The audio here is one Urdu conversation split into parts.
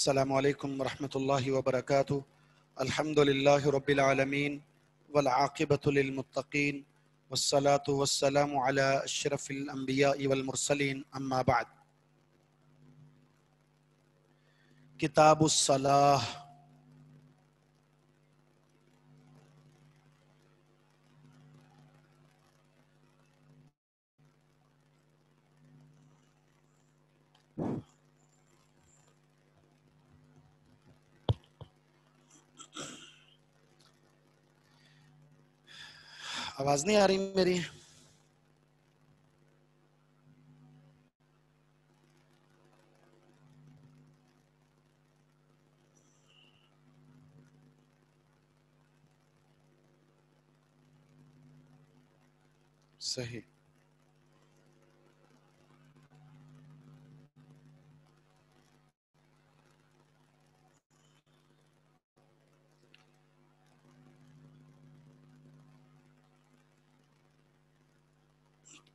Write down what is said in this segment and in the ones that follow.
السلام علیکم ورحمۃ اللہ وبرکاتہ. الحمد للہ رب العالمین والعاقبۃ للمتقین والصلاة والسلام علی اشرف الانبیاء والمرسلین. اما بعد. کتاب الصلاۃ. آواز نہیں آ رہی میری؟ صحیح.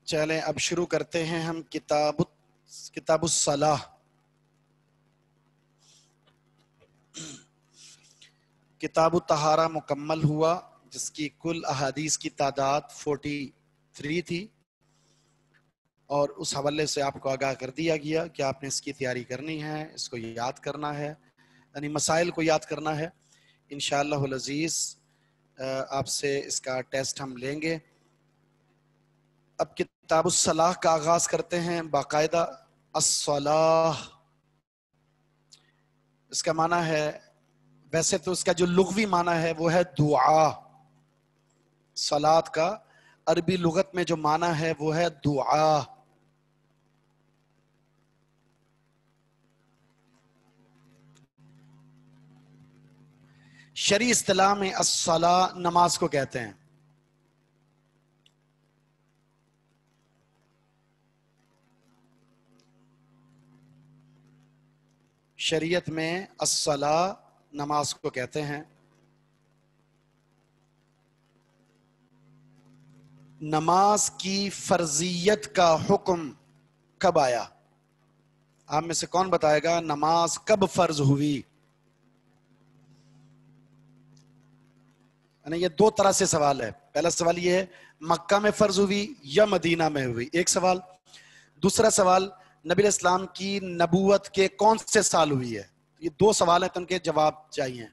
چلیں اب شروع کرتے ہیں ہم کتاب الصلاۃ. کتاب الطہارہ مکمل ہوا جس کی کل احادیث کی تعداد 43 تھی، اور اس حوالے سے آپ کو آگاہ کر دیا گیا کہ آپ نے اس کی تیاری کرنی ہے، اس کو یاد کرنا ہے، یعنی مسائل کو یاد کرنا ہے. انشاءاللہ العزیز آپ سے اس کا ٹیسٹ ہم لیں گے. اب کتاب الصلاۃ کا آغاز کرتے ہیں. باقاعدہ الصلاۃ اس کا معنی ہے، ویسے تو اس کا جو لغوی معنی ہے وہ ہے دعا. صلاۃ کا عربی لغت میں جو معنی ہے وہ ہے دعا. شرعی اصطلاح میں الصلاۃ نماز کو کہتے ہیں. شریعت میں الصلاۃ نماز کو کہتے ہیں. نماز کی فرضیت کا حکم کب آیا؟ آپ میں سے کون بتائے گا نماز کب فرض ہوئی؟ یعنی یہ دو طرح سے سوال ہے. پہلا سوال یہ ہے مکہ میں فرض ہوئی یا مدینہ میں ہوئی، ایک سوال. دوسرا سوال نبی علیہ السلام کی نبوت کے کون سے سال ہوئی ہے؟ یہ دو سوال ہیں تو ان کے جواب چاہیے.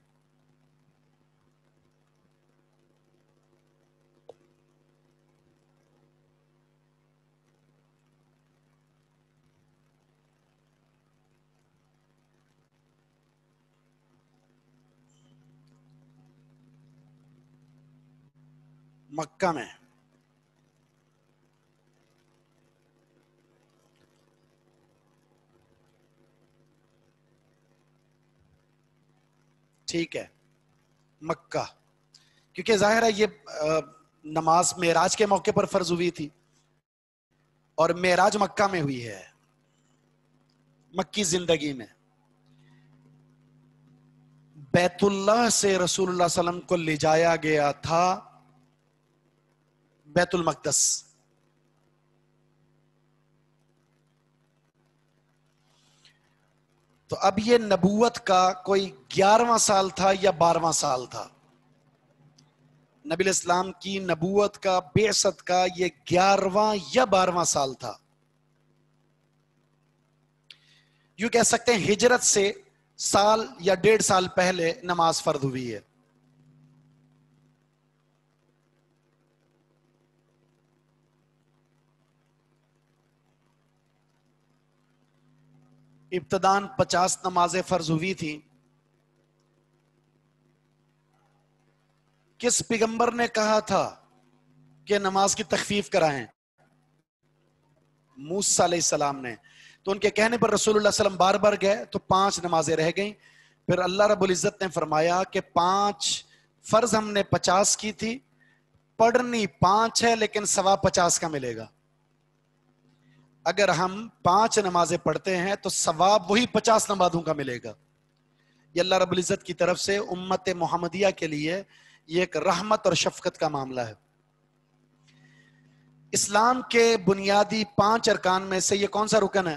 مکہ میں. ٹھیک ہے، مکہ، کیونکہ ظاہر ہے یہ نماز معراج کے موقع پر فرض ہوئی تھی اور معراج مکہ میں ہوئی ہے، مکی زندگی میں. بیت اللہ سے رسول اللہ صلی اللہ علیہ وسلم کو لے جایا گیا تھا بیت المقدس. تو اب یہ نبوت کا کوئی 11واں سال تھا یا 12واں سال تھا؟ نبی علیہ السلام کی نبوت کا، بعثت کا یہ 11واں یا 12واں سال تھا. یوں کہہ سکتے ہیں ہجرت سے سال یا 1.5 سال پہلے نماز فرض ہوئی ہے. ابتداً 50 نمازیں فرض ہوئی تھیں. کس پیغمبر نے کہا تھا کہ نماز کی تخفیف کرائیں؟ موسیٰ علیہ السلام نے. تو ان کے کہنے پر رسول اللہ صلی اللہ علیہ وسلم بار بار گئے تو 5 نمازیں رہ گئیں. پھر اللہ رب العزت نے فرمایا کہ 5 فرض ہم نے 50 کی تھی، پڑھنی 5 ہے لیکن ثواب 50 کا ملے گا. اگر ہم 5 نمازیں پڑھتے ہیں تو ثواب وہی 50 نمازوں کا ملے گا. یہ اللہ رب العزت کی طرف سے امت محمدیہ کے لیے یہ ایک رحمت اور شفقت کا معاملہ ہے. اسلام کے بنیادی 5 ارکان میں سے یہ کون سا رکن ہے؟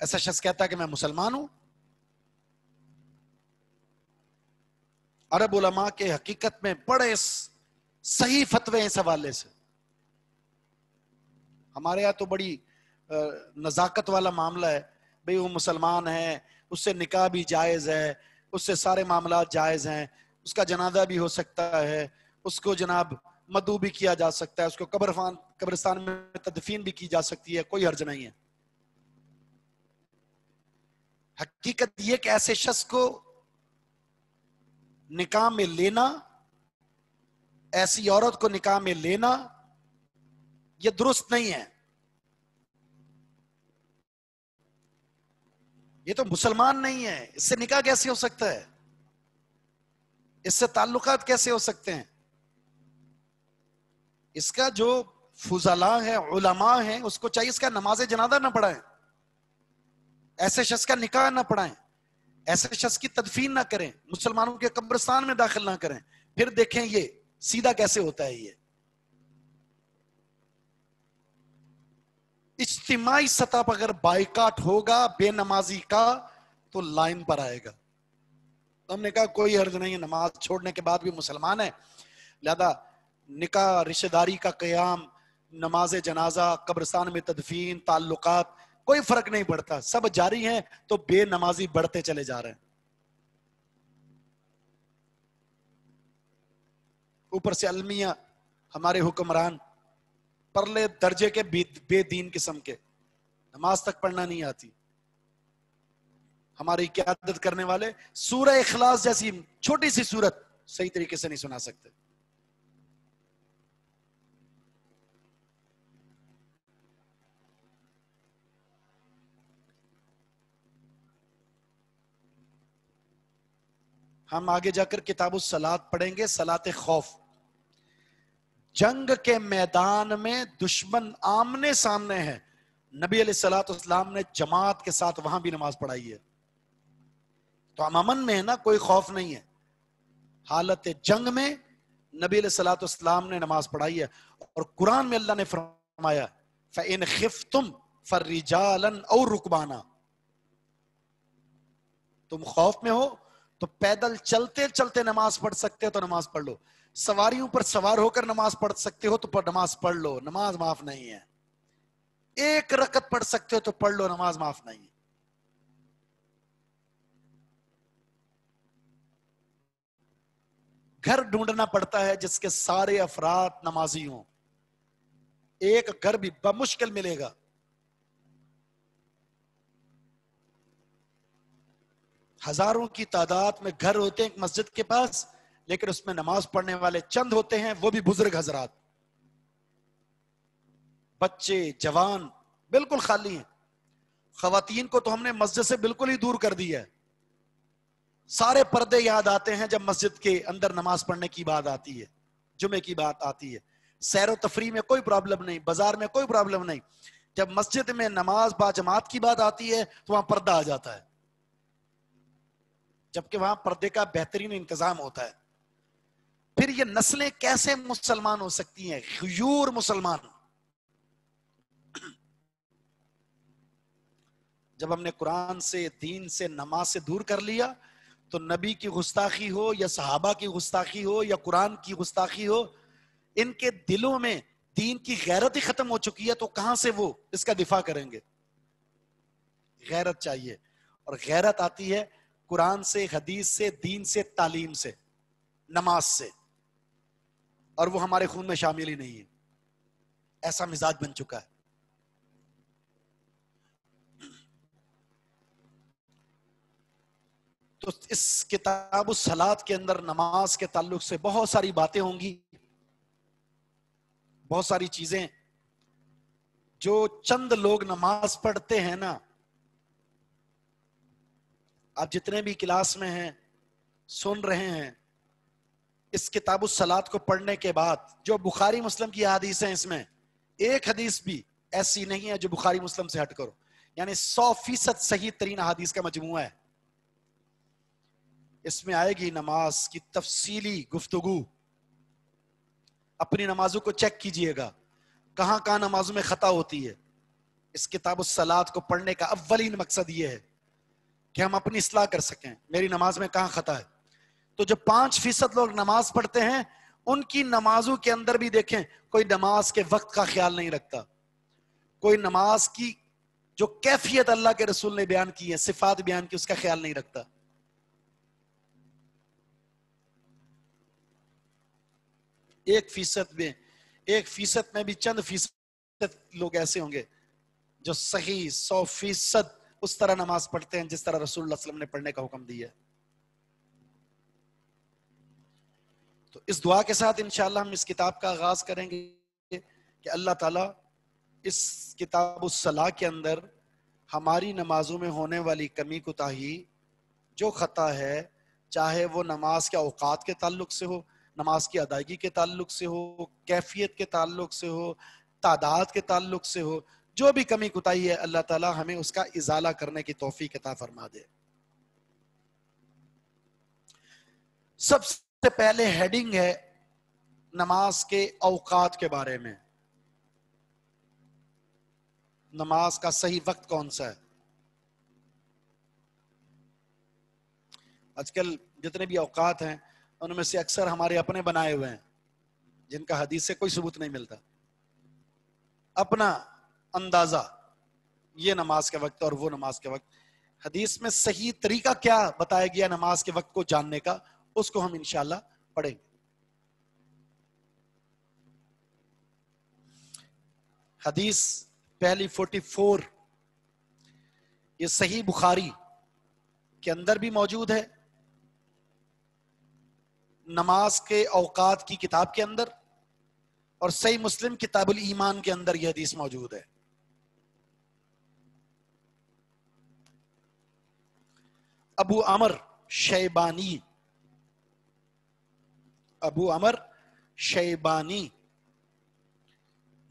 ایسا شخص کہتا ہے کہ میں مسلمان ہوں. عرب علماء کے حقیقت میں بڑے صحیح فتوے اس حوالے سے. ہمارے یہاں تو بڑی نزاکت والا معاملہ ہے، بھئی وہ مسلمان ہے، اس سے نکاح بھی جائز ہے، اس سے سارے معاملات جائز ہیں، اس کا جنازہ بھی ہو سکتا ہے، اس کو جناب مدعو بھی کیا جا سکتا ہے، اس کو قبرستان میں تدفین بھی کی جا سکتی ہے، کوئی حرج نہیں ہے. حقیقت یہ کہ ایسے شخص کو نکاح میں لینا، ایسی عورت کو نکاح میں لینا یہ درست نہیں ہے. یہ تو مسلمان نہیں ہے، اس سے نکاح کیسے ہو سکتا ہے؟ اس سے تعلقات کیسے ہو سکتے ہیں؟ اس کا جو فضلاء ہے، علماء ہیں، اس کو چاہیے اس کا نماز جنازہ نہ پڑھائیں، ایسے شخص کا نکاح نہ پڑھائیں، ایسے شخص کی تدفین نہ کریں، مسلمانوں کے قبرستان میں داخل نہ کریں. پھر دیکھیں یہ سیدھا کیسے ہوتا ہے. یہ اجتماعی سطح پر اگر بائیکاٹ ہوگا بے نمازی کا تو لائن پر آئے گا. تو ہم نے کہا کوئی حرج نہیں ہے، نماز چھوڑنے کے بعد بھی مسلمان ہے، لہذا نکاح، رشتہ داری کا قیام، نماز جنازہ، قبرستان میں تدفین، تعلقات، کوئی فرق نہیں پڑتا، سب جاری ہیں. تو بے نمازی بڑھتے چلے جا رہے ہیں. اوپر سے المیہ ہمارے حکمران پرلے درجے کے بے دین قسم کے، نماز تک پڑھنا نہیں آتی. ہماری قیادت کرنے والے سورہ اخلاص جیسی چھوٹی سی سورت صحیح طریقے سے نہیں سنا سکتے. ہم آگے جا کر کتاب الصلاۃ پڑھیں گے. صلاۃ خوف، جنگ کے میدان میں دشمن آمنے سامنے ہے، نبی علیہ الصلوۃ والسلام نے جماعت کے ساتھ وہاں بھی نماز پڑھائی ہے. تو ہم امن میں ہے نا، کوئی خوف نہیں ہے. حالت جنگ میں نبی علیہ الصلوۃ والسلام نے نماز پڑھائی ہے. اور قرآن میں اللہ نے فرمایا فَإِنْ خِفْتُمْ فَالرِّجَالًا أَوْ رُكْبَانًا، تم خوف میں ہو تو پیدل چلتے چلتے نماز پڑھ سکتے ہو تو نماز پڑھ لو، سواریوں پر سوار ہو کر نماز پڑھ سکتے ہو تو نماز پڑھ لو، نماز معاف نہیں ہے. ایک رکعت پڑھ سکتے ہو تو پڑھ لو، نماز معاف نہیں ہے. گھر ڈھونڈنا پڑتا ہے جس کے سارے افراد نمازی ہوں، ایک گھر بھی بمشکل ملے گا. ہزاروں کی تعداد میں گھر ہوتے ہیں ایک مسجد کے پاس، لیکن اس میں نماز پڑھنے والے چند ہوتے ہیں، وہ بھی بزرگ حضرات، بچے جوان بالکل خالی ہیں. خواتین کو تو ہم نے مسجد سے بالکل ہی دور کر دیا ہے. سارے پردے یاد آتے ہیں جب مسجد کے اندر نماز پڑھنے کی بات آتی ہے، جمعے کی بات آتی ہے. سیر و تفریح میں کوئی پرابلم نہیں، بازار میں کوئی پرابلم نہیں. جب مسجد میں نماز با جماعت کی بات آتی ہے تو وہاں پردہ آ جاتا ہے، جبکہ وہاں پردے کا بہترین انتظام ہوتا ہے. پھر یہ نسلیں کیسے مسلمان ہو سکتی ہیں؟ غیور مسلمان. جب ہم نے قرآن سے، دین سے، نماز سے دور کر لیا تو نبی کی گستاخی ہو یا صحابہ کی گستاخی ہو یا قرآن کی گستاخی ہو، ان کے دلوں میں دین کی غیرت ہی ختم ہو چکی ہے. تو کہاں سے وہ اس کا دفاع کریں گے؟ غیرت چاہیے، اور غیرت آتی ہے قرآن سے، حدیث سے، دین سے، تعلیم سے، نماز سے. اور وہ ہمارے خون میں شامل ہی نہیں ہے، ایسا مزاج بن چکا ہے. تو اس کتاب الصلاۃ کے اندر نماز کے تعلق سے بہت ساری باتیں ہوں گی، بہت ساری چیزیں. جو چند لوگ نماز پڑھتے ہیں نا، آپ جتنے بھی کلاس میں ہیں سن رہے ہیں، اس کتاب الصلاۃ کو پڑھنے کے بعد جو بخاری مسلم کی احادیث ہیں، اس میں ایک حدیث بھی ایسی نہیں ہے جو بخاری مسلم سے ہٹ کرو. یعنی 100% صحیح ترین احادیث کا مجموعہ ہے. اس میں آئے گی نماز کی تفصیلی گفتگو. اپنی نمازوں کو چیک کیجئے گا، کہاں کہاں نمازوں میں خطا ہوتی ہے. اس کتاب الصلاۃ کو پڑھنے کا اولین مقصد یہ ہے کہ ہم اپنی اصلاح کر سکیں. میری نماز میں کہاں خطا ہے؟ تو جو 5% لوگ نماز پڑھتے ہیں ان کی نمازوں کے اندر بھی دیکھیں کوئی نماز کے وقت کا خیال نہیں رکھتا, کوئی نماز کی جو کیفیت اللہ کے رسول نے بیان کی ہے, صفات بیان کی, اس کا خیال نہیں رکھتا. 1% میں بھی چند فیصد لوگ ایسے ہوں گے جو صحیح 100% اس طرح نماز پڑھتے ہیں جس طرح رسول اللہ صلی اللہ علیہ وسلم نے پڑھنے کا حکم دیا ہے. تو اس دعا کے ساتھ انشاءاللہ ہم اس کتاب کا آغاز کریں گے کہ اللہ تعالیٰ اس کتاب الصلاح کے اندر ہماری نمازوں میں ہونے والی کمی کوتاہی, جو خطا ہے, چاہے وہ نماز کے اوقات کے تعلق سے ہو, نماز کی ادائیگی کے تعلق سے ہو, کیفیت کے تعلق سے ہو, تعداد کے تعلق سے ہو, جو بھی کمی کوتاہی ہے اللہ تعالیٰ ہمیں اس کا ازالہ کرنے کی توفیق عطا فرما دے. سب سے پہلے ہیڈنگ ہے نماز کے اوقات کے بارے میں. نماز کا صحیح وقت کون سا ہے؟ آج کل جتنے بھی اوقات ہیں ان میں سے اکثر ہمارے اپنے بنائے ہوئے ہیں جن کا حدیث سے کوئی ثبوت نہیں ملتا. اپنا اندازہ, یہ نماز کے وقت اور وہ نماز کے وقت. حدیث میں صحیح طریقہ کیا بتایا گیا نماز کے وقت کو جاننے کا, اس کو ہم انشاءاللہ پڑھیں گے. حدیث پہلی 44 یہ صحیح بخاری کے اندر بھی موجود ہے, نماز کے اوقات کی کتاب کے اندر, اور صحیح مسلم کتاب الایمان کے اندر یہ حدیث موجود ہے. ابو عمر شیبانی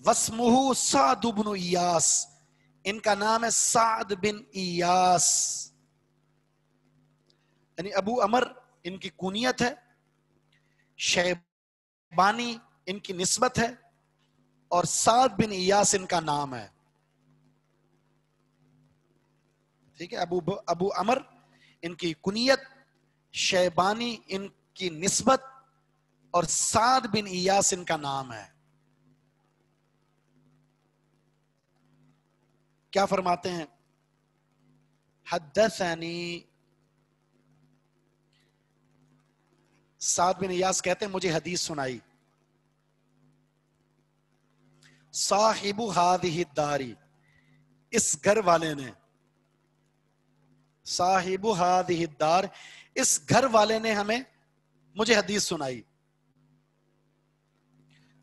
واسمہ سعد بن ایاس, ان کا نام ہے سعد بن ایاس. یعنی ابو عمر ان کی کنیت ہے, شیبانی ان کی نسبت ہے, اور سعد بن ایاس ان کا نام ہے. ٹھیک ہے, ابو عمر ان کی کنیت, شیبانی ان کی نسبت, اور سعد بن ایاس ان کا نام ہے. کیا فرماتے ہیں؟ حدثنی, سعد بن ایاس کہتے ہیں مجھے حدیث سنائی, صاحب ہذہ الدار, اس گھر والے نے, صاحب ہذہ الدار, اس گھر والے نے ہمیں مجھے حدیث سنائی.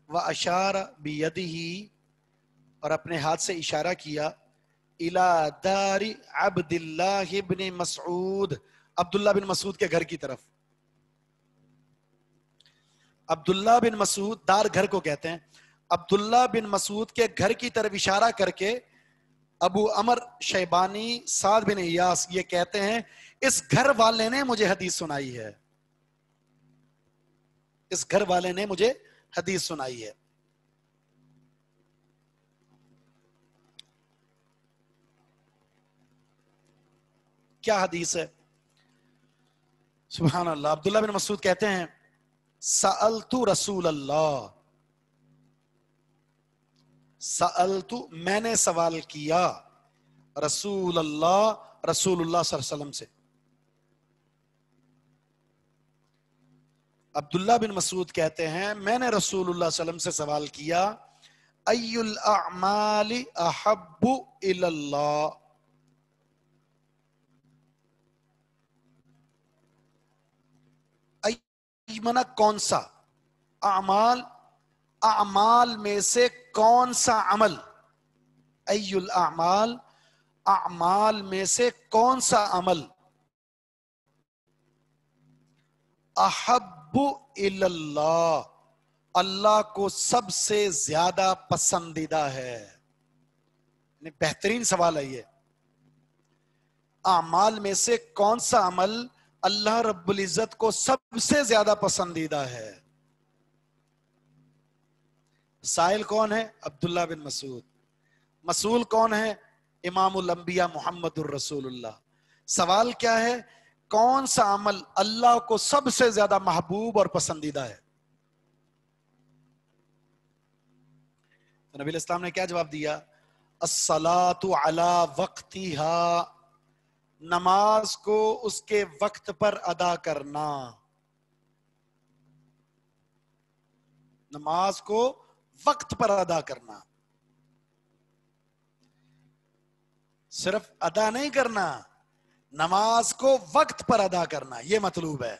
واشار بیدہ, اور اپنے ہاتھ سے اشارہ کیا, الی دار عبد اللہ بن مسعود, عبداللہ بن مسعود کے گھر کی طرف. عبداللہ بن مسعود, دار گھر کو کہتے ہیں, عبداللہ بن مسعود کے گھر کی طرف اشارہ کر کے ابو عمر شیبانی سعد بن ایاس یہ کہتے ہیں اس گھر والے نے مجھے حدیث سنائی ہے, اس گھر والے نے مجھے حدیث سنائی ہے. کیا حدیث ہے؟ سبحان اللہ. عبداللہ بن مسعود کہتے ہیں سألت رسول اللہ, سألت میں نے سوال کیا, رسول اللہ صلی اللہ علیہ وسلم سے. عبداللہ بن مسعود کہتے ہیں میں نے رسول اللہ صلی اللہ علیہ وسلم سے سوال کیا, ای الاعمال احب الی اللہ, منا کون سا, اعمال میں سے کون سا عمل, ای الاعمال, اعمال میں سے کون سا عمل, احب الی اللہ, اللہ کو سب سے زیادہ پسندیدہ ہے. بہترین سوال ہے یہ, اعمال میں سے کون سا عمل اللہ رب العزت کو سب سے زیادہ پسندیدہ ہے. سائل کون ہے؟ عبداللہ بن مسعود. مسئول کون ہے؟ امام الانبیاء محمد الرسول اللہ. سوال کیا ہے؟ کون سا عمل اللہ کو سب سے زیادہ محبوب اور پسندیدہ ہے؟ تو نبی الاسلام نے کیا جواب دیا؟ الصلاۃ علی وقتہا، نماز کو اس کے وقت پر ادا کرنا. نماز کو وقت پر ادا کرنا، صرف ادا نہیں کرنا، نماز کو وقت پر ادا کرنا، یہ مطلوب ہے.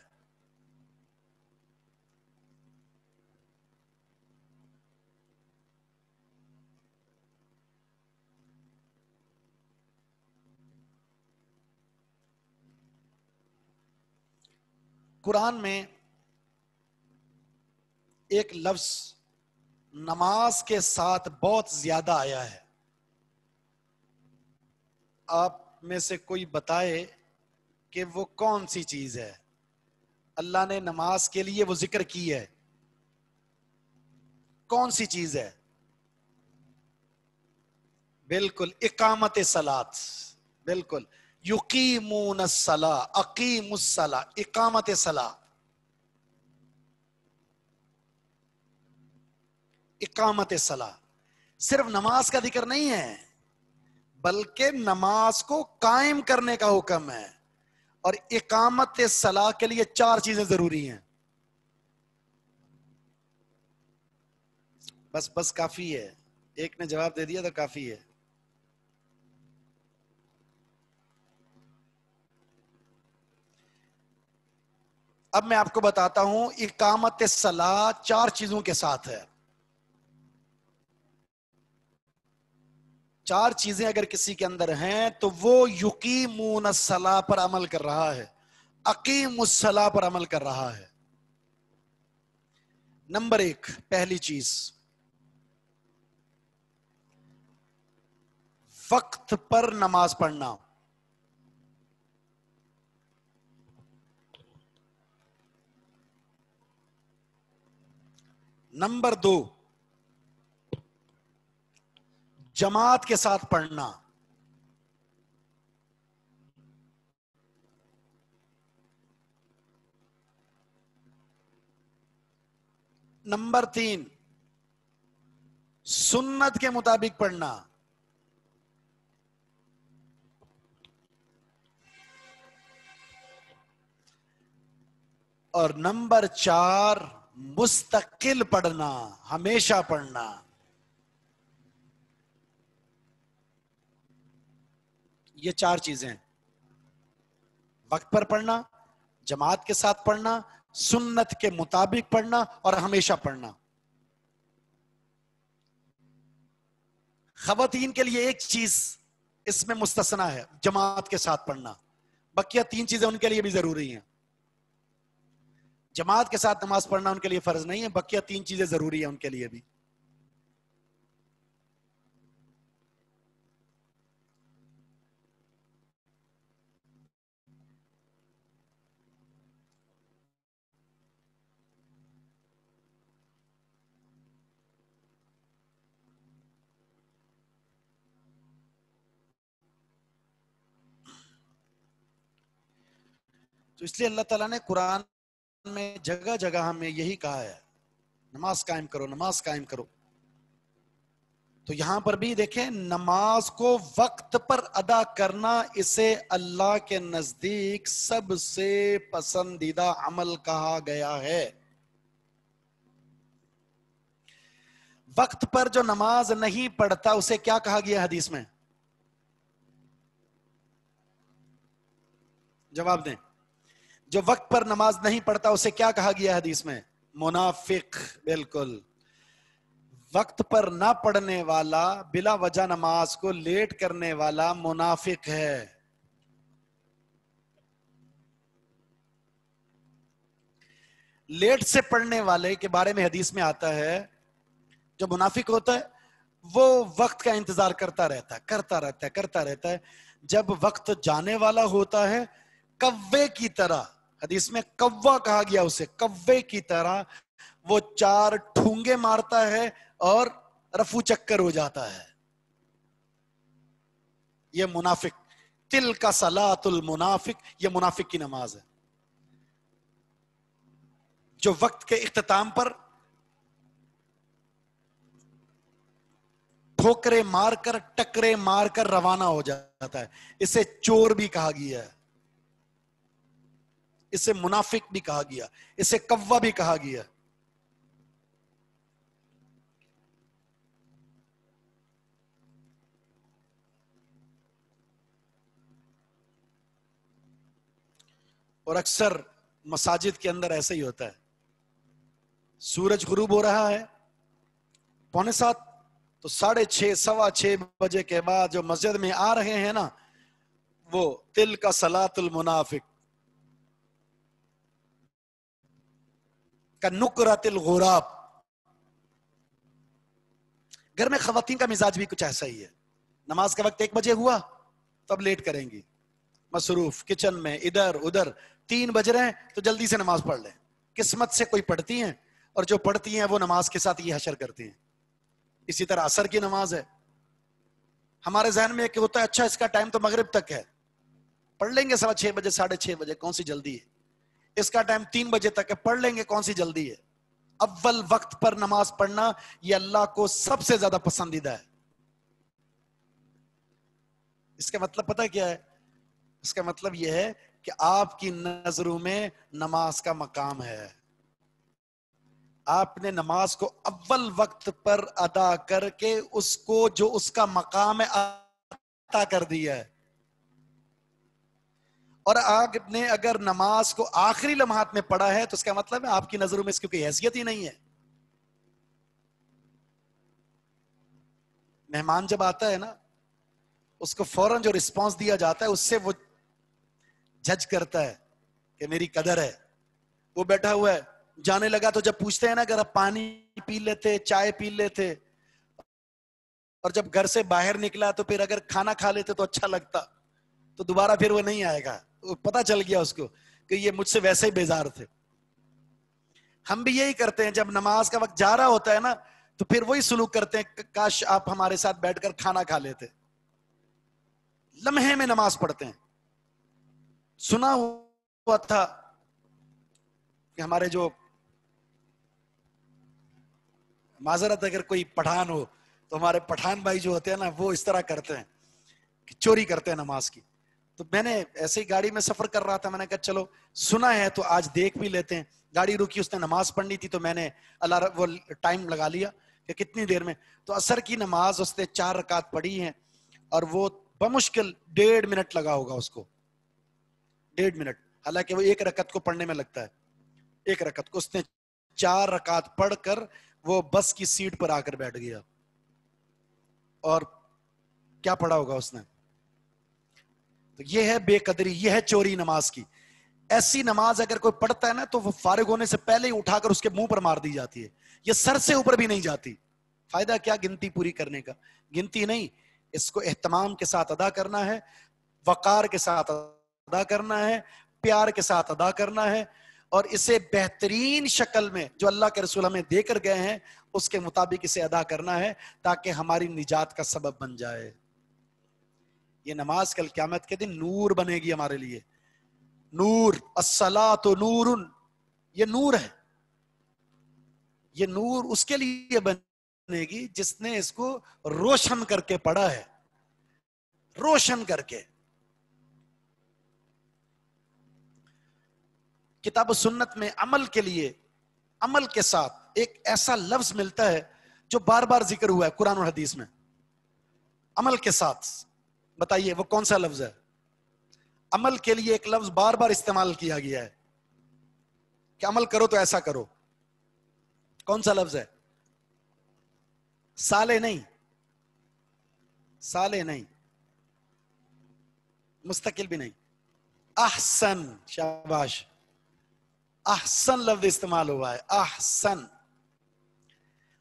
قرآن میں ایک لفظ نماز کے ساتھ بہت زیادہ آیا ہے. آپ میں سے کوئی بتائے کہ وہ کون سی چیز ہے؟ اللہ نے نماز کے لیے وہ ذکر کی ہے، کون سی چیز ہے؟ بالکل اقامت صلاۃ. بالکل یقیمون الصلاۃ، اقیم الصلاۃ، اقامت صلاۃ. اقامت صلاۃ صرف نماز کا ذکر نہیں ہے، بلکہ نماز کو قائم کرنے کا حکم ہے. اور اقامت صلاۃ کے لیے 4 چیزیں ضروری ہیں. بس کافی ہے، ایک نے جواب دے دیا تو کافی ہے. اب میں آپ کو بتاتا ہوں اقامت صلاۃ 4 چیزوں کے ساتھ ہے. 4 چیزیں اگر کسی کے اندر ہیں تو وہ یقیمون الصلاۃ پر عمل کر رہا ہے، اقیم الصلاۃ پر عمل کر رہا ہے. نمبر 1، پہلی چیز، وقت پر نماز پڑھنا. نمبر 2، جماعت کے ساتھ پڑھنا. نمبر 3، سنت کے مطابق پڑھنا. اور نمبر 4، مستقل پڑھنا، ہمیشہ پڑھنا. یہ 4 چیزیں، وقت پر پڑھنا، جماعت کے ساتھ پڑھنا، سنت کے مطابق پڑھنا اور ہمیشہ پڑھنا. خواتین کے لیے ایک چیز اس میں مستثنا ہے، جماعت کے ساتھ پڑھنا. بقیہ 3 چیزیں ان کے لیے بھی ضروری ہیں. جماعت کے ساتھ نماز پڑھنا ان کے لیے فرض نہیں ہے، بقیہ 3 چیزیں ضروری ہیں ان کے لیے بھی. تو اس لیے اللہ تعالیٰ نے قرآن میں جگہ جگہ ہمیں یہی کہا ہے، نماز قائم کرو، نماز قائم کرو. تو یہاں پر بھی دیکھیں، نماز کو وقت پر ادا کرنا، اسے اللہ کے نزدیک سب سے پسندیدہ عمل کہا گیا ہے. وقت پر جو نماز نہیں پڑھتا اسے کیا کہا گیا حدیث میں؟ جواب دیں. جو وقت پر نماز نہیں پڑھتا اسے کیا کہا گیا حدیث میں؟ منافق. بالکل، وقت پر نہ پڑھنے والا، بلا وجہ نماز کو لیٹ کرنے والا منافق ہے. لیٹ سے پڑھنے والے کے بارے میں حدیث میں آتا ہے، جو منافق ہوتا ہے وہ وقت کا انتظار کرتا رہتا ہے. جب وقت جانے والا ہوتا ہے، کوے کی طرح، حدیث میں کوا کہا گیا اسے، کوے کی طرح وہ 4 ٹھونگے مارتا ہے اور رفو چکر ہو جاتا ہے. یہ منافق. تلک صلاۃ المنافق، یہ منافق کی نماز ہے جو وقت کے اختتام پر ٹھوکرے مار کر ٹکرے مار کر روانہ ہو جاتا ہے. اسے چور بھی کہا گیا ہے، اسے منافق بھی کہا گیا، اسے کوا بھی کہا گیا. اور اکثر مساجد کے اندر ایسا ہی ہوتا ہے. سورج غروب ہو رہا ہے 6:45 تو 6:30 6:15 بجے کے بعد جو مسجد میں آ رہے ہیں نا، وہ تلک صلاۃ المنافق کنکرۃ الغراب. گھر میں خواتین کا مزاج بھی کچھ ایسا ہی ہے. نماز کا وقت 1 بجے ہوا تب لیٹ کریں گی، مصروف کچن میں ادھر ادھر. 3 بج رہے ہیں تو جلدی سے نماز پڑھ لیں. قسمت سے کوئی پڑھتی ہیں، اور جو پڑھتی ہیں وہ نماز کے ساتھ یہ حشر کرتی ہیں. اسی طرح عصر کی نماز ہے. ہمارے ذہن میں کہ ہوتا ہے اچھا اس کا ٹائم تو مغرب تک ہے، پڑھ لیں گے 6:15 بجے 6:30 بجے، کون سی جلدی ہے. اس کا ٹائم 3 بجے تک ہے، پڑھ لیں گے، کون سی جلدی ہے. اول وقت پر نماز پڑھنا یہ اللہ کو سب سے زیادہ پسندیدہ ہے. اس کا مطلب پتہ کیا ہے؟ اس کا مطلب یہ ہے کہ آپ کی نظروں میں نماز کا مقام ہے. آپ نے نماز کو اول وقت پر ادا کر کے اس کو جو اس کا مقام ہے عطا کر دیا ہے. اور آپ نے اگر نماز کو آخری لمحات میں پڑھا ہے تو اس کا مطلب ہے آپ کی نظروں میں اس کی کوئی حیثیت ہی نہیں ہے. مہمان جب آتا ہے نا، اس کو فوراً جو رسپانس دیا جاتا ہے اس سے وہ جج کرتا ہے کہ میری قدر ہے. وہ بیٹھا ہوا ہے، جانے لگا تو جب پوچھتے ہیں نا اگر آپ پانی پی لیتے، چائے پی لیتے، اور جب گھر سے باہر نکلا تو پھر اگر کھانا کھا لیتے تو اچھا لگتا، تو دوبارہ پھر وہ نہیں آئے گا. پتا چل گیا اس کو کہ یہ مجھ سے ویسے ہی بیزار تھے. ہم بھی یہی کرتے ہیں، جب نماز کا وقت جا رہا ہوتا ہے نا تو پھر وہی سلوک کرتے ہیں، کاش آپ ہمارے ساتھ بیٹھ کر کھانا کھا لیتے. لمحے میں نماز پڑھتے ہیں. سنا ہوا تھا کہ ہمارے جو معذرت اگر کوئی پٹھان ہو تو ہمارے پٹھان بھائی جو ہوتے ہیں نا وہ اس طرح کرتے ہیں کہ چوری کرتے ہیں نماز کی. تو میں نے ایسے ہی گاڑی میں سفر کر رہا تھا، میں نے کہا چلو سنا ہے تو آج دیکھ بھی لیتے ہیں. گاڑی رکی، اس نے نماز پڑھنی تھی تو میں نے وہ ٹائم لگا لیا کہ کتنی دیر میں. تو عصر کی نماز اس نے 4 رکعت پڑھی ہیں اور وہ بمشکل 1.5 منٹ لگا ہوگا اس کو، 1.5 منٹ. حالانکہ وہ 1 رکعت کو پڑھنے میں لگتا ہے. 1 رکعت کو اس نے 4 رکعت پڑھ کر وہ بس کی سیٹ پر آ کر بیٹھ گیا. اور کیا پڑھا ہوگا اس نے؟ تو یہ ہے بے قدری، یہ ہے چوری نماز کی. ایسی نماز اگر کوئی پڑھتا ہے نا تو وہ فارغ ہونے سے پہلے ہی اٹھا کر اس کے منہ پر مار دی جاتی ہے. یہ سر سے اوپر بھی نہیں جاتی. فائدہ کیا گنتی پوری کرنے کا؟ گنتی نہیں، اس کو اہتمام کے ساتھ ادا کرنا ہے، وقار کے ساتھ ادا کرنا ہے، پیار کے ساتھ ادا کرنا ہے، اور اسے بہترین شکل میں جو اللہ کے رسول ہمیں دے کر گئے ہیں اس کے مطابق اسے ادا کرنا ہے تاکہ ہماری نجات کا سبب بن جائے. یہ نماز کل قیامت کے دن نور بنے گی ہمارے لیے. نور، الصلاۃ نور، یہ نور ہے. یہ نور اس کے لیے بنے گی جس نے اس کو روشن کر کے پڑھا ہے، روشن کر کے. کتاب و سنت میں عمل کے لیے، عمل کے ساتھ ایک ایسا لفظ ملتا ہے جو بار بار ذکر ہوا ہے قرآن و حدیث میں. عمل کے ساتھ، بتائیے وہ کون سا لفظ ہے؟ عمل کے لیے ایک لفظ بار بار استعمال کیا گیا ہے کہ عمل کرو تو ایسا کرو. کون سا لفظ ہے؟ صالح نہیں، صالح نہیں، مستقل بھی نہیں، احسن. شاباش، احسن لفظ استعمال ہوا ہے. احسن،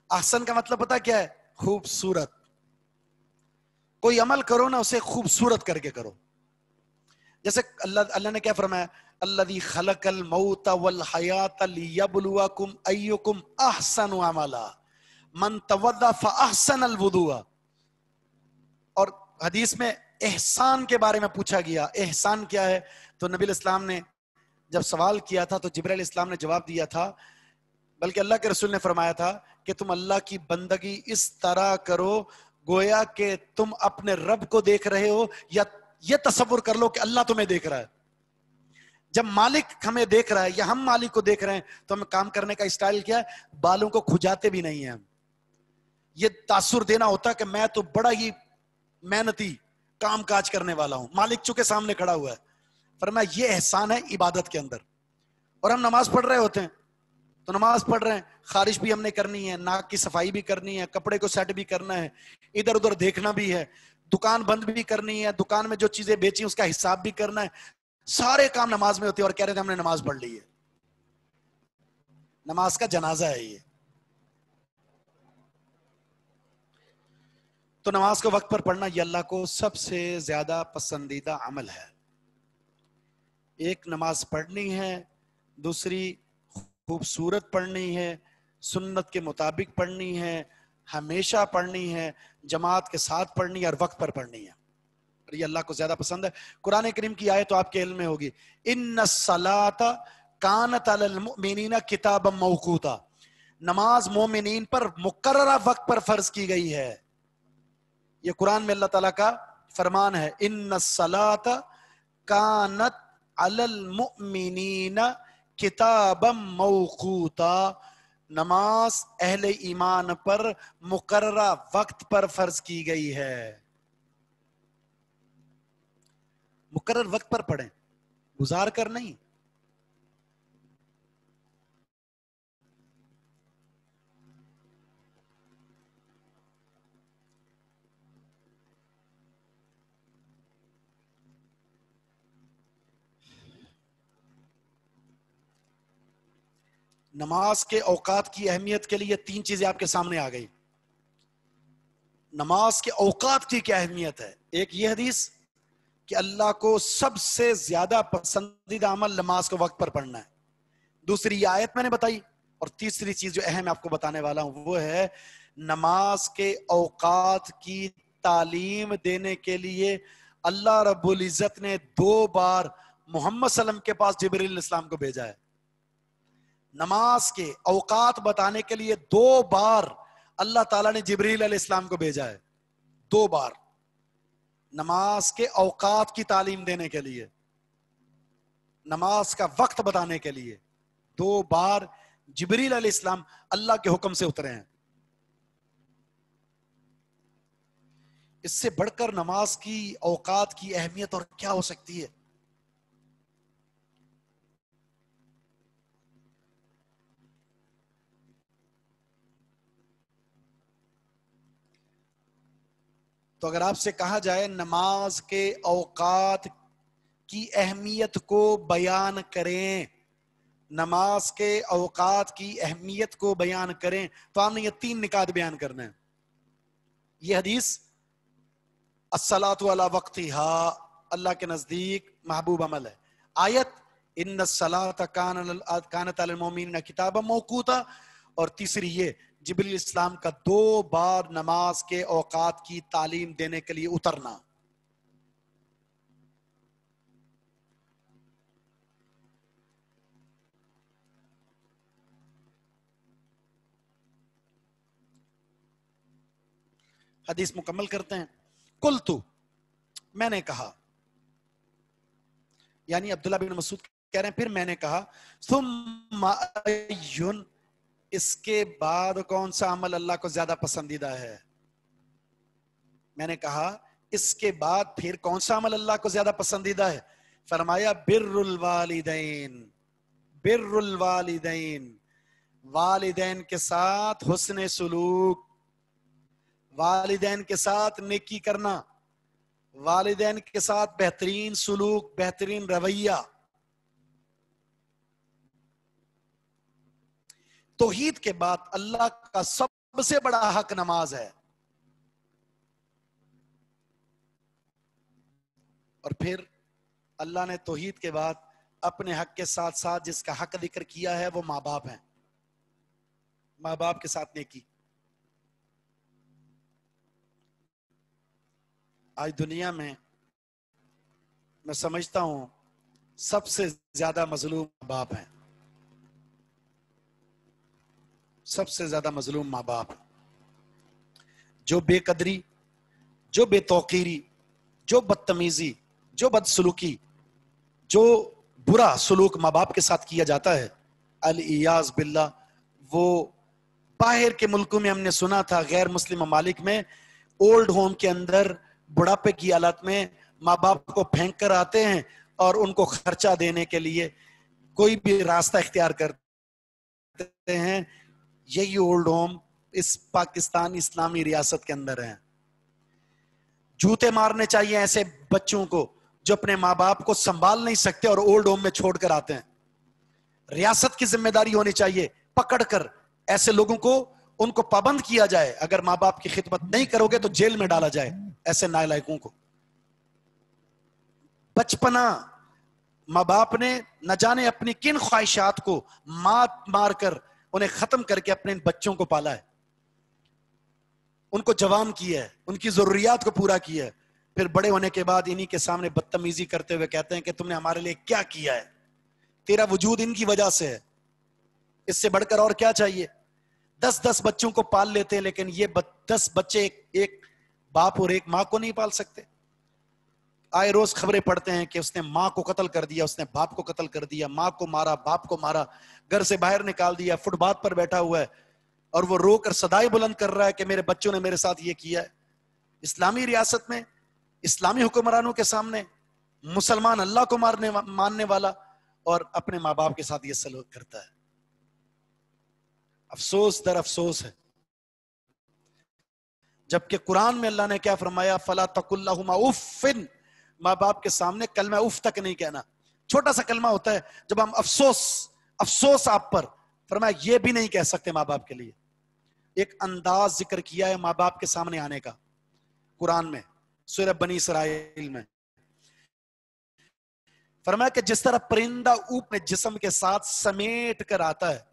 احسن کا مطلب پتا کیا ہے؟ خوبصورت. کوئی عمل کرو نا اسے خوبصورت کر کے کرو. جیسے اللہ نے کیا فرمایا؟ الذی خلق الموت والحیات لیبلوکم ایکم احسن عملا من توضأ فاحسن الوضوء. اور حدیث میں احسان کے بارے میں پوچھا گیا، احسان کیا ہے؟ تو نبی الاسلام نے جب سوال کیا تھا تو جبرائیل علیہ السلام نے جواب دیا تھا، بلکہ اللہ کے رسول نے فرمایا تھا کہ تم اللہ کی بندگی اس طرح کرو گویا کہ تم اپنے رب کو دیکھ رہے ہو، یا یہ تصور کر لو کہ اللہ تمہیں دیکھ رہا ہے۔ جب مالک ہمیں دیکھ رہا ہے یا ہم مالک کو دیکھ رہے ہیں تو ہمیں کام کرنے کا اسٹائل کیا ہے؟ بالوں کو کھجاتے بھی نہیں ہیں ہم، یہ تاثر دینا ہوتا ہے کہ میں تو بڑا ہی محنتی کام کاج کرنے والا ہوں، مالک چونکہ سامنے کھڑا ہوا ہے۔ فرمایا یہ احسان ہے عبادت کے اندر۔ اور ہم نماز پڑھ رہے ہوتے ہیں تو نماز پڑھ رہے ہیں، خارش بھی ہم نے کرنی ہے، ناک کی صفائی بھی کرنی ہے، کپڑے کو سیٹ بھی کرنا ہے، ادھر ادھر دیکھنا بھی ہے، دکان بند بھی کرنی ہے، دکان میں جو چیزیں بیچی اس کا حساب بھی کرنا ہے، سارے کام نماز میں ہوتے ہیں، اور کہہ رہے تھے ہم نے نماز پڑھ لی ہے۔ نماز کا جنازہ ہے یہ۔ تو نماز کو وقت پر پڑھنا یہ اللہ کو سب سے زیادہ پسندیدہ عمل ہے۔ ایک نماز پڑھنی ہے، دوسری خوبصورت پڑھنی ہے، سنت کے مطابق پڑھنی ہے، ہمیشہ پڑھنی ہے، جماعت کے ساتھ پڑھنی ہے، اور وقت پر پڑھنی ہے، اور یہ اللہ کو زیادہ پسند ہے۔ قرآن کریم کی آیت تو آپ کے علم میں ہوگی، ان الصلاۃ کانت علی المؤمنین کتابا موقوتا، نماز مومنین پر مقررہ وقت پر فرض کی گئی ہے۔ یہ قرآن میں اللہ تعالیٰ کا فرمان ہے، ان الصلاۃ کانت علی المؤمنین کتابا موقوتا، نماز اہل ایمان پر مقررہ وقت پر فرض کی گئی ہے۔ مقرر وقت پر پڑھیں، گزار کر نہیں۔ نماز کے اوقات کی اہمیت کے لیے تین چیزیں آپ کے سامنے آ گئی۔ نماز کے اوقات کی کیا اہمیت ہے؟ ایک یہ حدیث کہ اللہ کو سب سے زیادہ پسندیدہ عمل نماز کو وقت پر پڑھنا ہے، دوسری یہ آیت میں نے بتائی، اور تیسری چیز جو اہم آپ کو بتانے والا ہوں وہ ہے نماز کے اوقات کی تعلیم دینے کے لیے اللہ رب العزت نے 2 بار محمد صلی اللہ علیہ وسلم کے پاس جبرائیل علیہ السلام کو بھیجا ہے۔ نماز کے اوقات بتانے کے لیے 2 بار اللہ تعالیٰ نے جبرائیل علیہ السلام کو بھیجا ہے، 2 بار نماز کے اوقات کی تعلیم دینے کے لیے، نماز کا وقت بتانے کے لیے 2 بار جبرائیل علیہ السلام اللہ کے حکم سے اترے ہیں۔ اس سے بڑھ کر نماز کی اوقات کی اہمیت اور کیا ہو سکتی ہے؟ تو اگر آپ سے کہا جائے نماز کے اوقات کی اہمیت کو بیان کریں، نماز کے اوقات کی اہمیت کو بیان کریں، تو آپ نے یہ 3 نکات بیان کرنا ہے۔ یہ حدیث الصلاۃ علی وقتها اللہ کے نزدیک محبوب عمل ہے۔ آیت ان الصلاۃ کانت علی المؤمنین کتابا موقوتا، اور تیسری یہ جبرائیل اسلام کا 2 بار نماز کے اوقات کی تعلیم دینے کے لیے اترنا۔ حدیث مکمل کرتے ہیں۔ قلتو، میں نے کہا، یعنی عبداللہ بن مسعود کہہ رہے ہیں پھر میں نے کہا، ثم ایون، اس کے بعد کون سا عمل اللہ کو زیادہ پسندیدہ ہے؟ میں نے کہا اس کے بعد پھر کون سا عمل اللہ کو زیادہ پسندیدہ ہے؟ فرمایا بر الوالدین، بر الوالدین، والدین کے ساتھ حسن سلوک، والدین کے ساتھ نیکی کرنا، والدین کے ساتھ بہترین سلوک، بہترین رویہ۔ توحید کے بعد اللہ کا سب سے بڑا حق نماز ہے، اور پھر اللہ نے توحید کے بعد اپنے حق کے ساتھ ساتھ جس کا حق ذکر کیا ہے وہ ماں باپ ہیں، ماں باپ کے ساتھ نیکی۔ آج دنیا میں میں سمجھتا ہوں سب سے زیادہ مظلوم ماں باپ ہیں، سب سے زیادہ مظلوم ماں باپ، جو بے قدری، جو بے توقیری، جو بدتمیزی، جو بدسلوکی، جو برا سلوک ماں باپ کے ساتھ کیا جاتا ہے، الیاذ باللہ، وہ باہر کے ملکوں میں ہم نے سنا تھا، غیر مسلم ممالک میں اولڈ ہوم کے اندر بڑھاپے کی حالت میں ماں باپ کو پھینک کر آتے ہیں اور ان کو خرچہ دینے کے لیے کوئی بھی راستہ اختیار کرتے ہیں. یہی اولڈ ہوم اس پاکستان اسلامی ریاست کے اندر ہیں. جوتے مارنے چاہیے ایسے بچوں کو جو اپنے ماں باپ کو سنبھال نہیں سکتے اور اولڈ ہوم میں چھوڑ کر آتے ہیں. ریاست کی ذمہ داری ہونی چاہیے، پکڑ کر ایسے لوگوں کو ان کو پابند کیا جائے، اگر ماں باپ کی خدمت نہیں کرو گے تو جیل میں ڈالا جائے ایسے نالائقوں کو. بچپنا ماں باپ نے نہ جانے اپنی کن خواہشات کو مات مار کر انہیں ختم کر کے اپنے بچوں کو پالا ہے، ان کو جوان کیا ہے، ان کی ضروریات کو پورا کیا ہے. پھر بڑے ہونے کے بعد انہی کے سامنے بدتمیزی کرتے ہوئے کہتے ہیں کہ تم نے ہمارے لیے کیا کیا ہے، تیرا وجود ان کی وجہ سے ہے، اس سے بڑھ کر اور کیا چاہیے. 10 بچوں کو پال لیتے ہیں لیکن یہ 10 بچے ایک باپ اور ایک ماں کو نہیں پال سکتے. آئے روز خبریں پڑھتے ہیں کہ اس نے ماں کو قتل کر دیا، اس نے باپ کو قتل کر دیا، ماں کو مارا، باپ کو مارا، گھر سے باہر نکال دیا، فٹ پاتھ پر بیٹھا ہوا ہے اور وہ رو کر صدائیں بلند کر رہا ہے کہ میرے بچوں نے میرے ساتھ یہ کیا ہے. اسلامی ریاست میں اسلامی حکمرانوں کے سامنے مسلمان اللہ کو ماننے والا اور اپنے ماں باپ کے ساتھ یہ سلوک کرتا ہے. افسوس در افسوس ہے. جبکہ قرآن میں اللہ نے کیا فرمایا، فلا تقل لہما اف، ماں باپ کے سامنے کلمہ اف تک نہیں کہنا. چھوٹا سا کلمہ ہوتا ہے جب ہم افسوس آپ پر، فرمایا یہ بھی نہیں کہہ سکتے ماں باپ کے لیے. ایک انداز ذکر کیا ہے ماں باپ کے سامنے آنے کا قرآن میں، سورہ بنی اسرائیل میں. فرمایا کہ جس طرح پرندہ اوپر جسم کے ساتھ سمیٹ کر آتا ہے،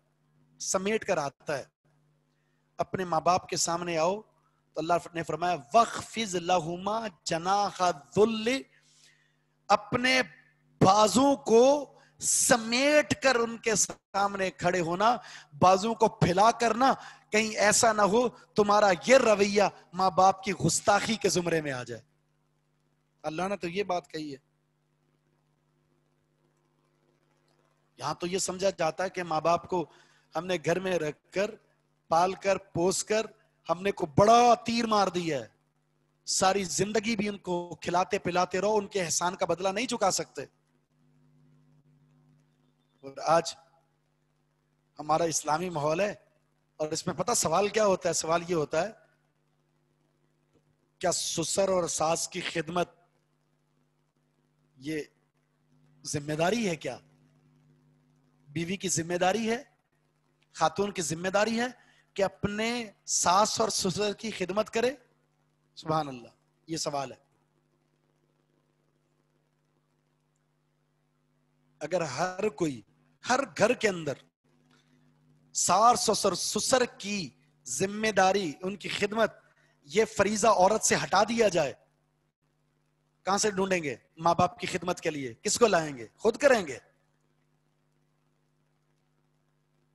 اپنے ماں باپ کے سامنے آؤ تو اللہ نے فرمایا وَخْفِضْ لَهُمَا جَنَاحَ الذُّلِّ، اپنے بازو کو سمیٹ کر ان کے سامنے کھڑے ہونا، بازو کو پھیلا کرنا، کہیں ایسا نہ ہو تمہارا یہ رویہ ماں باپ کی گستاخی کے زمرے میں آ جائے. اللہ نے تو یہ بات کہی ہے. یہاں تو یہ سمجھا جاتا ہے کہ ماں باپ کو ہم نے گھر میں رکھ کر پال کر پوس کر ہم نے کو بڑا تیر مار دیا ہے، ساری زندگی بھی ان کو کھلاتے پلاتے رہو، ان کے احسان کا بدلہ نہیں چکا سکتے. اور آج ہمارا اسلامی ماحول ہے اور اس میں پتہ سوال کیا ہوتا ہے، سوال یہ ہوتا ہے کیا سسر اور ساس کی خدمت یہ ذمہ داری ہے؟ کیا بیوی کی ذمہ داری ہے، خاتون کی ذمہ داری ہے کہ اپنے ساس اور سسر کی خدمت کرے؟ سبحان اللہ، یہ سوال ہے. اگر ہر گھر کے اندر ساس اور سسر کی ذمہ داری، ان کی خدمت، یہ فریضہ عورت سے ہٹا دیا جائے، کہاں سے ڈھونڈیں گے ماں باپ کی خدمت کے لیے؟ کس کو لائیں گے؟ خود کریں گے.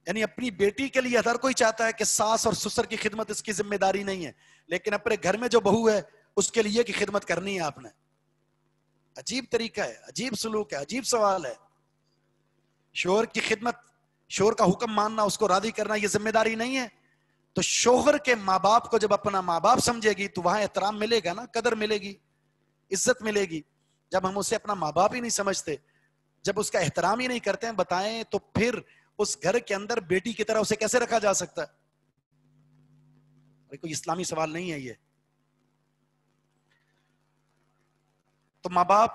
یعنی اپنی بیٹی کے لیے ہر کوئی چاہتا ہے کہ ساس اور سسر کی خدمت اس کی ذمہ داری نہیں ہے، لیکن اپنے گھر میں جو بہو ہے اس کے لیے کی خدمت کرنی ہے آپ نے. عجیب طریقہ ہے، عجیب سلوک ہے، عجیب سوال ہے. شوہر کی خدمت، شوہر کا حکم ماننا، اس کو راضی کرنا، یہ ذمہ داری نہیں ہے؟ تو شوہر کے ماں باپ کو جب اپنا ماں باپ سمجھے گی تو وہاں احترام ملے گا نا، قدر ملے گی، عزت ملے گی. جب ہم اسے اپنا ماں باپ ہی نہیں سمجھتے، جب اس کا احترام ہی نہیں کرتے ہیں، بتائیں تو پھر اس گھر کے اندر بیٹی کی طرح اسے کیسے رکھا جا سکتا ہے؟ کوئی اسلامی سوال نہیں ہے یہ. تو ماں باپ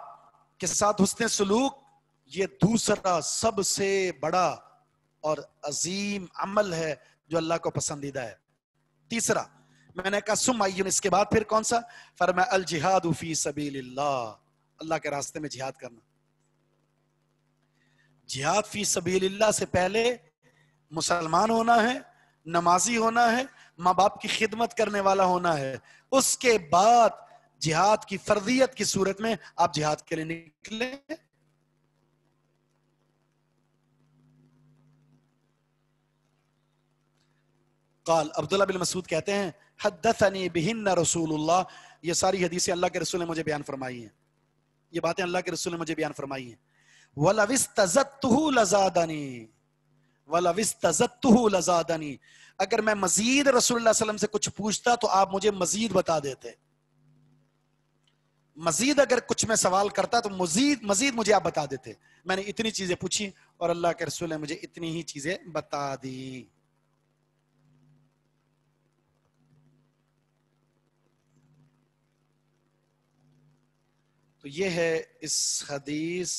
کے ساتھ حسن سلوک یہ دوسرا سب سے بڑا اور عظیم عمل ہے جو اللہ کو پسندیدہ ہے. تیسرا میں نے کہا ثم ایون، اس کے بعد پھر کون سا؟ فرمایا الجہاد فی سبیل اللہ، اللہ کے راستے میں جہاد کرنا. جہاد فی سبیل اللہ سے پہلے مسلمان ہونا ہے، نمازی ہونا ہے، ماں باپ کی خدمت کرنے والا ہونا ہے. اس کے بعد جہاد کی فرضیت کی صورت میں آپ جہاد کے لیے نکلے. قال عبداللہ بن مسعود کہتے ہیں حدثنی بہن رسول اللہ، یہ ساری حدیثیں اللہ کے رسول نے مجھے بیان فرمائی ہیں، یہ باتیں اللہ کے رسول نے مجھے بیان فرمائی ہیں. وَلَوِ اسْتَزَدْتُهُ لَزَادَنِي وَلَوِ اسْتَزَدْتُهُ لَزَادَنِي، اگر میں مزید رسول اللہ صلی اللہ علیہ وسلم سے کچھ پوچھتا تو آپ مجھے مزید بتا دیتے. مزید اگر کچھ میں سوال کرتا تو مزید مجھے آپ بتا دیتے. میں نے اتنی چیزیں پوچھی اور اللہ کے رسول نے مجھے اتنی ہی چیزیں بتا دی. تو یہ ہے اس حدیث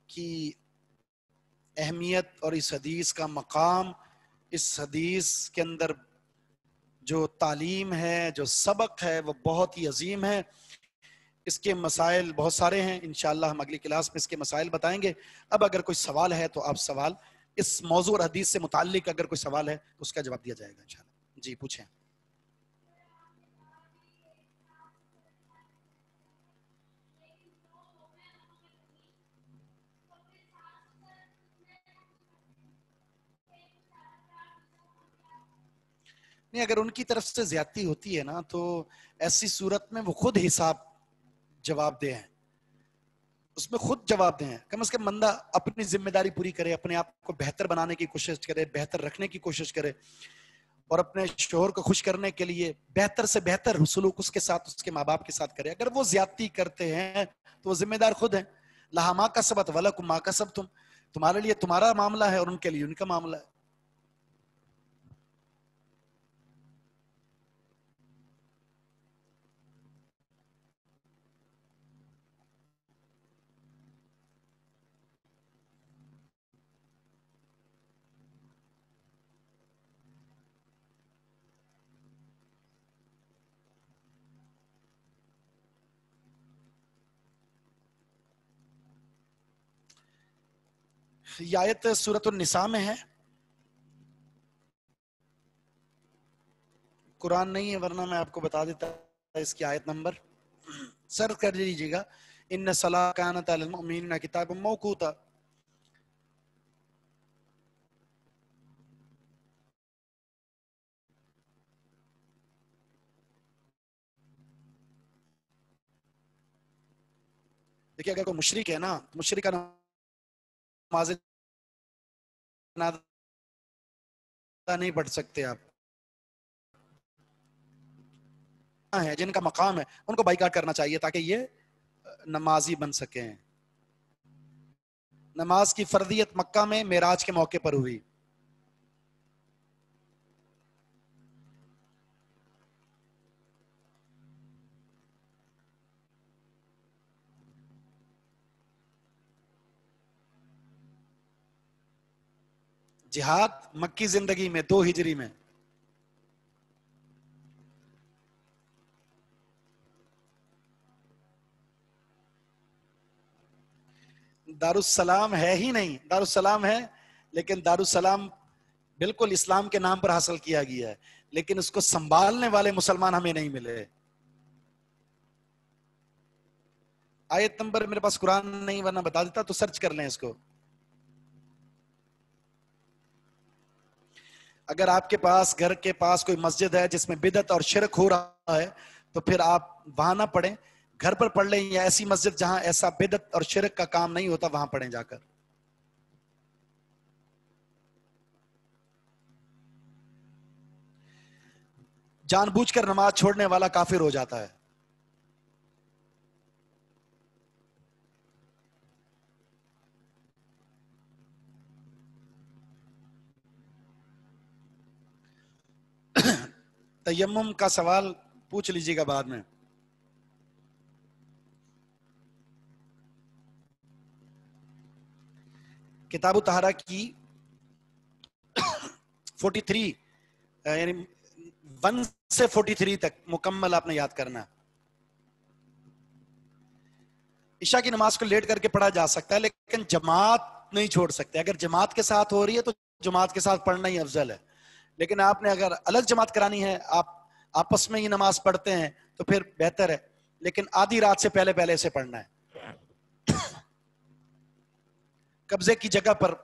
کی اہمیت اور اس حدیث کا مقام. اس حدیث کے اندر جو تعلیم ہے، جو سبق ہے، وہ بہت ہی عظیم ہے. اس کے مسائل بہت سارے ہیں، انشاءاللہ ہم اگلی کلاس میں اس کے مسائل بتائیں گے. اب اگر کوئی سوال ہے تو آپ سوال اس موضوع اور حدیث سے متعلق اگر کوئی سوال ہے تو اس کا جواب دیا جائے گا انشاءاللہ. جی پوچھیں. نہیں، اگر ان کی طرف سے زیادتی ہوتی ہے نا تو ایسی صورت میں وہ خود حساب جواب دیں، اس میں خود جواب دیں. کم از کم بندہ اپنی ذمہ داری پوری کرے، اپنے آپ کو بہتر بنانے کی کوشش کرے، بہتر رکھنے کی کوشش کرے، اور اپنے شوہر کو خوش کرنے کے لیے بہتر سے بہتر سلوک اس کے ساتھ، اس کے ماں باپ کے ساتھ کرے. اگر وہ زیادتی کرتے ہیں تو وہ ذمہ دار خود ہیں. لہا ما کسبت ولکم ما کسبتم، تمہارے لیے تمہارا معاملہ ہے اور ان کے لیے ان کا معاملہ ہے. یہ آیت سورۃ النساء میں ہے، قرآن نہیں ہے، ورنہ میں آپ کو بتا دیتا اس کی آیت نمبر. سرچ کر لیجیے گا. ان الصلاۃ کانت علی المؤمنین کتابا موقوتا. دیکھیے اگر کوئی مشرک ہے نا، مشرک کا نماز نہیں پڑھ سکتے آپ، ہیں جن کا مقام ہے ان کو بائیکاٹ کرنا چاہیے تاکہ یہ نمازی بن سکیں. نماز کی فرضیت مکہ میں معراج کے موقع پر ہوئی. جہاد مکی زندگی میں 2 ہجری میں. دارالسلام ہے ہی نہیں، دارالسلام ہے لیکن دارالسلام بالکل اسلام کے نام پر حاصل کیا گیا ہے، لیکن اس کو سنبھالنے والے مسلمان ہمیں نہیں ملے. آیت نمبر میرے پاس قرآن نہیں ورنہ بتا دیتا، تو سرچ کر لیں اس کو. اگر آپ کے پاس گھر کے پاس کوئی مسجد ہے جس میں بدعت اور شرک ہو رہا ہے تو پھر آپ وہاں نہ پڑھیں، گھر پر پڑھ لیں، یا ایسی مسجد جہاں ایسا بدعت اور شرک کا کام نہیں ہوتا وہاں پڑھیں جا کر. جان بوجھ کر نماز چھوڑنے والا کافر ہو جاتا ہے. تیمم کا سوال پوچھ لیجیے گا بعد میں. کتاب الطہارہ کی 43 یعنی 1 سے 43 تک مکمل آپ نے یاد کرنا. عشاء کی نماز کو لیٹ کر کے پڑھا جا سکتا ہے لیکن جماعت نہیں چھوڑ سکتے. اگر جماعت کے ساتھ ہو رہی ہے تو جماعت کے ساتھ پڑھنا ہی افضل ہے، لیکن آپ نے اگر الگ جماعت کرانی ہے، آپ آپس میں ہی نماز پڑھتے ہیں تو پھر بہتر ہے، لیکن آدھی رات سے پہلے پہلے اسے پڑھنا ہے. قبضے کی جگہ پر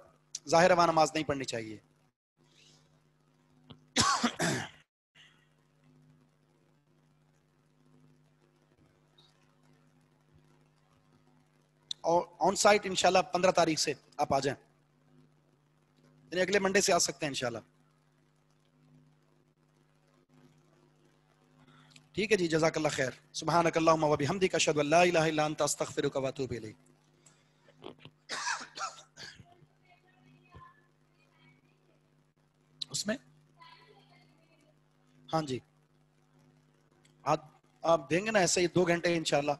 ظاہر رواں نماز نہیں پڑھنی چاہیے. اور آن سائٹ انشاءاللہ 15 تاریخ سے آپ آ جائیں، یعنی اگلے منڈے سے آ سکتے ہیں انشاءاللہ. ٹھیک ہے جی، جزاک اللہ خیر. سبحانک اللہم و بحمدک، اشہد ان لا الہ الا انت، استغفرک و اتوب الیک. اس میں ہاں جی، آپ دیں گے نا ایسے ہی 2 گھنٹے انشاءاللہ.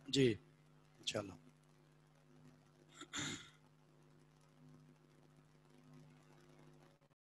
جی انشاءاللہ.